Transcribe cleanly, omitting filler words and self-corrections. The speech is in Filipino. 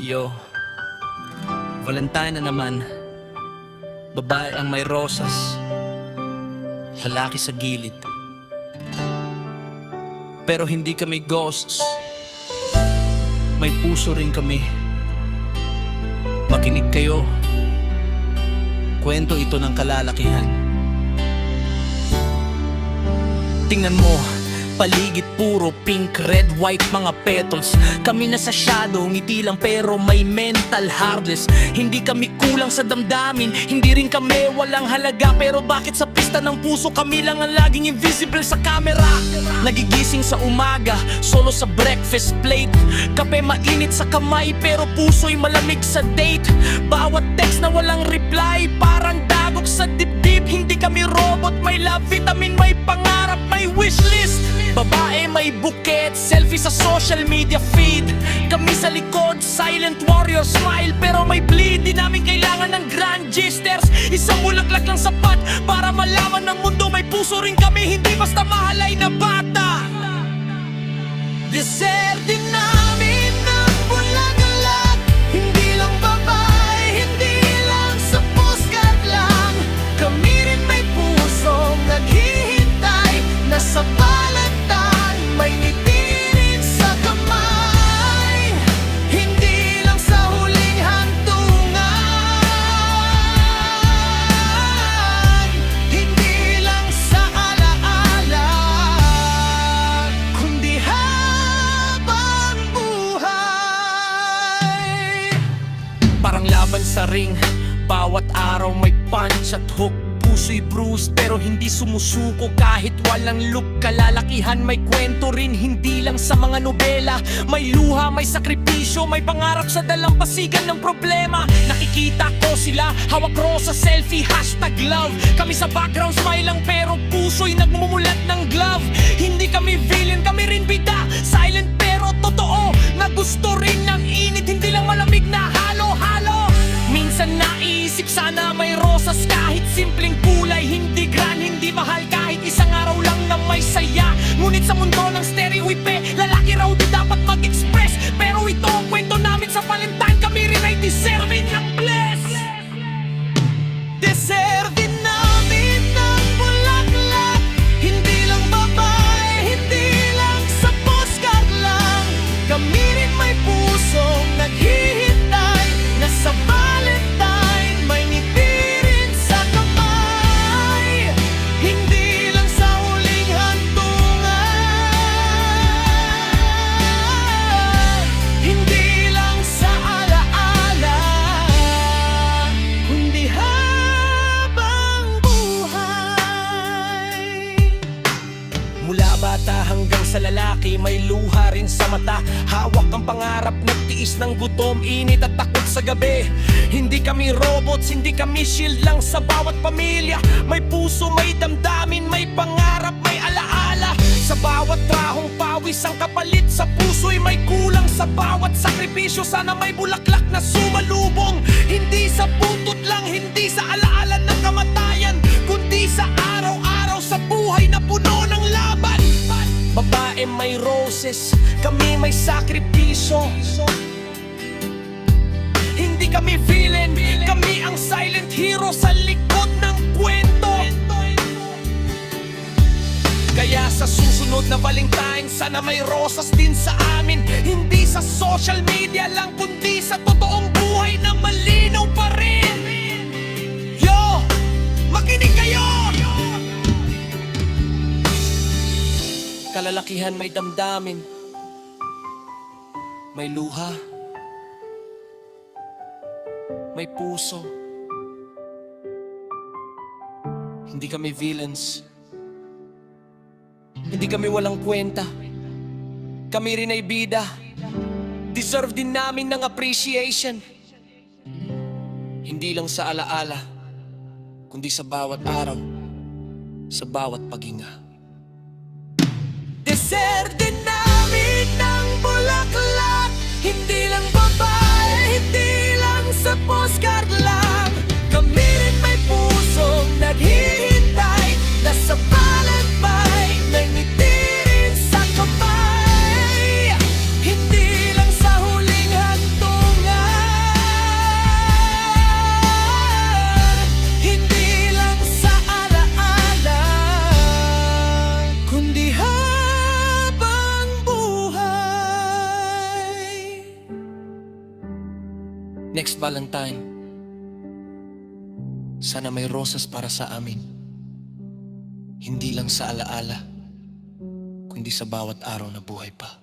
Yo, Valentine na naman. Babae ang may rosas, lalaki sa gilid. Pero hindi kami ghosts, may puso rin kami. Makinig kayo, kwento ito ng kalalakihan. Tingnan mo, paligid puro pink, red, white mga petals. Kami nasa shadow, ngiti lang pero may mental hardness. Hindi kami kulang sa damdamin, hindi rin kami walang halaga. Pero bakit sa pista ng puso kami lang ang laging invisible sa camera? Nagigising sa umaga, solo sa breakfast plate. Kape mainit sa kamay pero puso'y malamig sa date. Bawat text na walang reply, parang dagok sa dibdib. Hindi kami robot, may love vitamin, may pangarap, may wishlist. Babae may bouquet, selfie sa social media feed. Kami sa likod, silent warrior smile pero may bleed. Di namin kailangan ng grand gestures, isang bulaklak lang sapat para malaman ng mundo may puso rin kami, hindi basta mahalay na bata. Deserte namin ng bulaklak, hindi lang babae, hindi lang sa postcard lang. Kami rin may pusong naghihintay, nasa balatan, may ngiti rin sa kamay. Hindi lang sa huling hantungan, hindi lang sa alaala, kundi habang buhay. Parang laban sa ring, bawat araw may punch at hook. Puso'y bruised pero hindi sumusuko kahit walang look. Kalalakihan may kwento rin, hindi lang sa mga nobela. May luha, may sakripisyo, may pangarap sa dalampasigan ng problema. Nakikita ko sila, hawak rosa, selfie, hashtag love. Kami sa background smile lang pero puso'y nagmumulat ng glove. Hindi kami villain, kami rin bida, silent pero totoo, na gusto rin ng init, hindi lang malamig na halo-halo. Minsan naisip sana may rosas kahit simpleng kulay. Hindi grand, hindi mahal kahit isang araw lang na may saya. Ngunit sa mundo ng stereotype, lalaki raw di dapat mag-express. Pero ito ang kwento namin sa Valentine, kami rin ay deserving ng bless. Deserving namin ng bulaklak, hindi lang babae, hindi lang sa postcard lang. Kami rin may pusong naghihintay, nasa Valentine, may ngiti rin sa kamay. Hindi lang sa huling hantungan, hindi lang sa alaala, kundi habang buhay. Mula bata hanggang sa lalaki, may luha rin sa mata. Hawak ang pangarap, nagtiis ng gutom, init at takot sa gabi. Hindi kami robots, hindi kami shield lang sa bawat pamilya. May puso, may damdamin, may pangarap, may alaala. Sa bawat trahong pawis ang kapalit, sa puso'y may kulang. Sa bawat sakripisyo sana may bulaklak na sumalubong. Hindi sa putot lang, hindi sa alaala ng kamatayan, kundi sa araw-araw sa buhay na puno ng laban. Babae may roses, kami may sakripisyo. Hindi kami villain, kami ang silent hero sa likod ng kwento. Kaya sa susunod na Valentine, sana may rosas din sa amin. Hindi sa social media lang, kundi sa totoong buhay na malinaw pa rin. Yo, makinig kayo! Kalalakihan may damdamin, may luha, may puso. Hindi kami villains, hindi kami walang kwenta. Kami rin ay bida, deserve din namin ng appreciation. Hindi lang sa alaala, kundi sa bawat araw, sa bawat paghinga. Deserte namin ng bulaklak, hindi lang babae, hindi lang sa postcard lang. Kami rin may pusong naghihintay, nasa Valentine, may ngiti rin sa kamay. Hindi lang sa huling hantungan, Next Valentine, sana may rosas para sa amin. Hindi lang sa alaala, kundi sa bawat araw na buhay pa.